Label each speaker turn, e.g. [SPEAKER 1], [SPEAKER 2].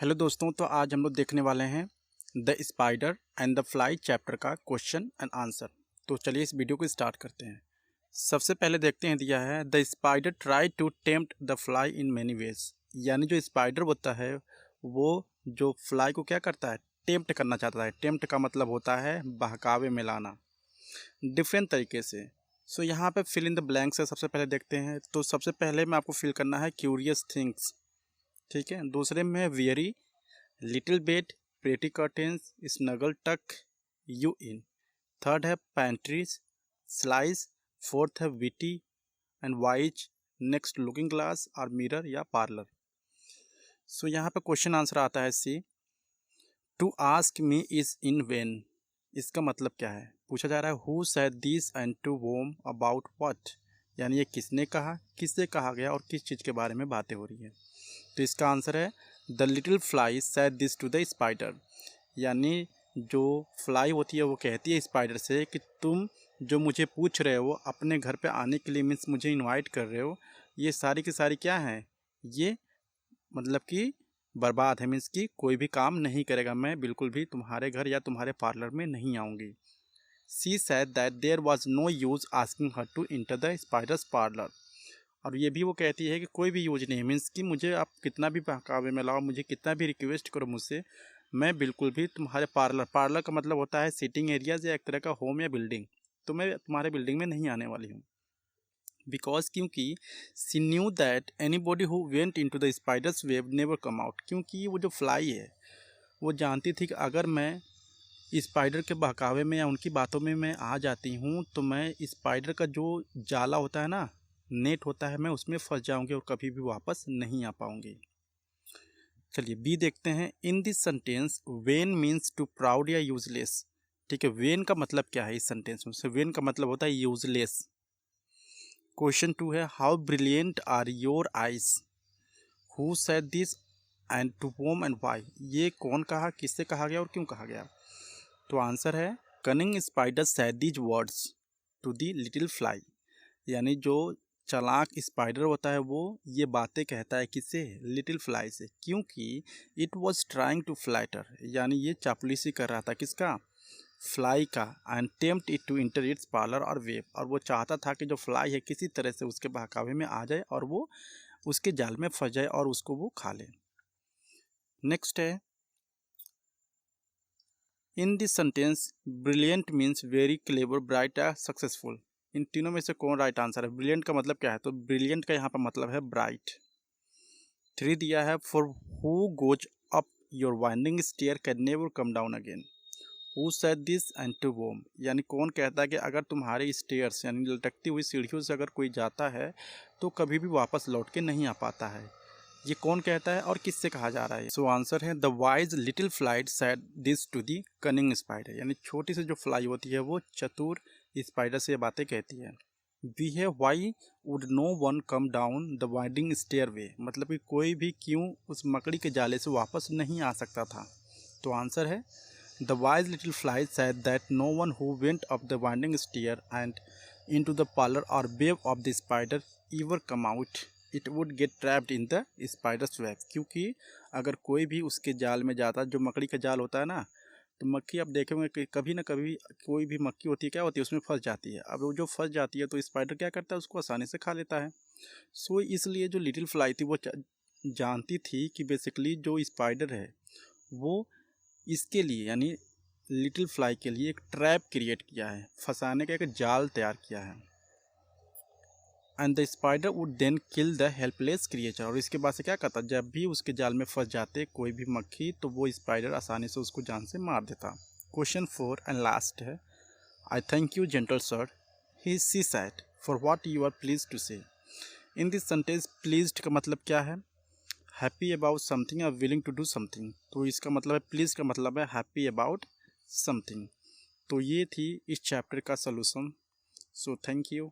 [SPEAKER 1] Hello दोस्तों, तो आज हम लोग देखने वाले हैं the spider and the fly chapter का क्वेश्चन एंड आंसर। तो चलिए इस वीडियो को स्टार्ट करते हैं। सबसे पहले देखते हैं, दिया है the spider try to tempt the fly in many ways. यानी जो स्पाइडर होता है वो जो फ्लाई को क्या करता है, टेम्प्ट करना चाहता है। टेम्प्ट का मतलब होता है बहकावे में लाना डिफरेंट तरीके से। सो यहाँ पे फिल इन द ब्लैंक्स है। सबसे पहले देखते हैं, तो सबसे पहले में आपको फिल करना है क्यूरियस थिंग्स, ठीक है। दूसरे में very, little bed, pretty curtains, snuggle tuck, you in. Third है पैंट्रीज, स्लाइस। फोर्थ है witty and wise. Next looking glass और मिरर या पार्लर। सो यहाँ पे क्वेश्चन आंसर आता है see, to ask me is in vain. इसका मतलब क्या है, पूछा जा रहा है who said this and to whom about what. यानी ये किसने कहा, किससे कहा गया और किस चीज़ के बारे में बातें हो रही है। तो इसका आंसर है the little fly said this to the spider. यानी जो फ्लाई होती है वो कहती है स्पाइडर से कि तुम जो मुझे पूछ रहे हो अपने घर पे आने के लिए, मीन्स मुझे इनवाइट कर रहे हो, ये सारी की सारी क्या है, ये मतलब कि बर्बाद है। मीन्स कि कोई भी काम नहीं करेगा, मैं बिल्कुल भी तुम्हारे घर या तुम्हारे पार्लर में नहीं आऊँगी। She said that there was no use asking her to enter the spider's parlour. और ये भी वो कहती है कि कोई भी यूज नहीं, मीन्स कि मुझे आप कितना भी बहकावे में लाओ, मुझे कितना भी रिक्वेस्ट करो मुझसे, मैं बिल्कुल भी तुम्हारे पार्लर का मतलब होता है सिटिंग एरियाज या एक तरह का होम या बिल्डिंग, तो मैं तुम्हारे बिल्डिंग में नहीं आने वाली हूँ। बिकॉज क्योंकि she knew that anybody who went into the spider's web never come out. क्योंकि वो जो फ्लाई है वो जानती थी कि अगर मैं स्पाइडर के बहकावे में या उनकी बातों में मैं आ जाती हूँ तो मैं स्पाइडर का जो जाला होता है ना, नेट होता है, मैं उसमें फंस जाऊंगी और कभी भी वापस नहीं आ पाऊंगी। चलिए बी देखते हैं। In this sentence vain means too proud या यूजलेस। ठीक है, वेन का मतलब क्या है इस सेंटेंस में, वेन का मतलब होता है यूजलेस। क्वेश्चन 2 है how brilliant are your eyes, who said this and to whom and why. ये कौन कहा, किससे कहा गया और क्यों कहा गया। तो आंसर है cunning spider said these words to the little fly. यानी जो चालाक स्पाइडर होता है वो ये बातें कहता है किससे, लिटिल फ्लाई से। क्योंकि it was trying to flatter, यानी ये चापलूसी कर रहा था किसका, फ्लाई का। And tempt it to enter its parlour और वेब, और वो चाहता था कि जो फ्लाई है किसी तरह से उसके बहकावे में आ जाए और वो उसके जाल में फंस जाए और उसको वो खा ले। नेक्स्ट है इन this sentence brilliant means very clever, bright या सक्सेसफुल। इन तीनों में से कौन राइट आंसर है। ब्रिलियंट का मतलब क्या है, तो ब्रिलियंट का यहाँ पर मतलब है ब्राइट। 3 दिया है for who goes up your winding stair can never come down again. Who said this and to whom. यानी कौन कहता है कि अगर तुम्हारे स्टेयर्स यानी लटकती हुई सीढ़ियों से अगर कोई जाता है तो कभी भी वापस लौट के नहीं आ पाता है। ये कौन कहता है और किससे कहा जा रहा है। सो आंसर है the wise little fly said this to the cunning spider. यानी छोटी सी जो फ्लाई होती है वो चतुर स्पाइडर से ये बातें कहती है। वी है why would no one come down the winding stairway. मतलब कि कोई भी क्यों उस मकड़ी के जाले से वापस नहीं आ सकता था। तो आंसर है the wise little fly said that no one who went up the winding stair and into the parlor or web of the spider ever come out, it would get trapped in the spider's web। क्योंकि अगर कोई भी उसके जाल में जाता, जो मकड़ी का जाल होता है ना, तो मक्खी आप देखेंगे कि कभी ना कभी कोई भी मक्खी होती है क्या होती है, उसमें फंस जाती है। अब वो जो फंस जाती है तो स्पाइडर क्या करता है, उसको आसानी से खा लेता है। सो इसलिए जो लिटिल फ्लाई थी वो जानती थी कि बेसिकली जो स्पाइडर है वो इसके लिए यानी लिटिल फ्लाई के लिए एक ट्रैप क्रिएट किया है, फंसाने का एक जाल तैयार किया है। And the spider would then kill the helpless creature. और इसके बाद से क्या करता, जब भी उसके जाल में फंस जाते कोई भी मक्खी तो वो स्पाइडर आसानी से उसको जान से मार देता। क्वेश्चन 4 एंड लास्ट है I thank you gentle sir he see said for what you are please to say. In this sentence pleased का मतलब क्या है, हैप्पी अबाउट समथिंग या विलिंग टू डू समथिंग। तो इसका मतलब है प्लीज का मतलब है हैप्पी अबाउट समथिंग। तो ये थी इस चैप्टर का सलूशन। So thank you.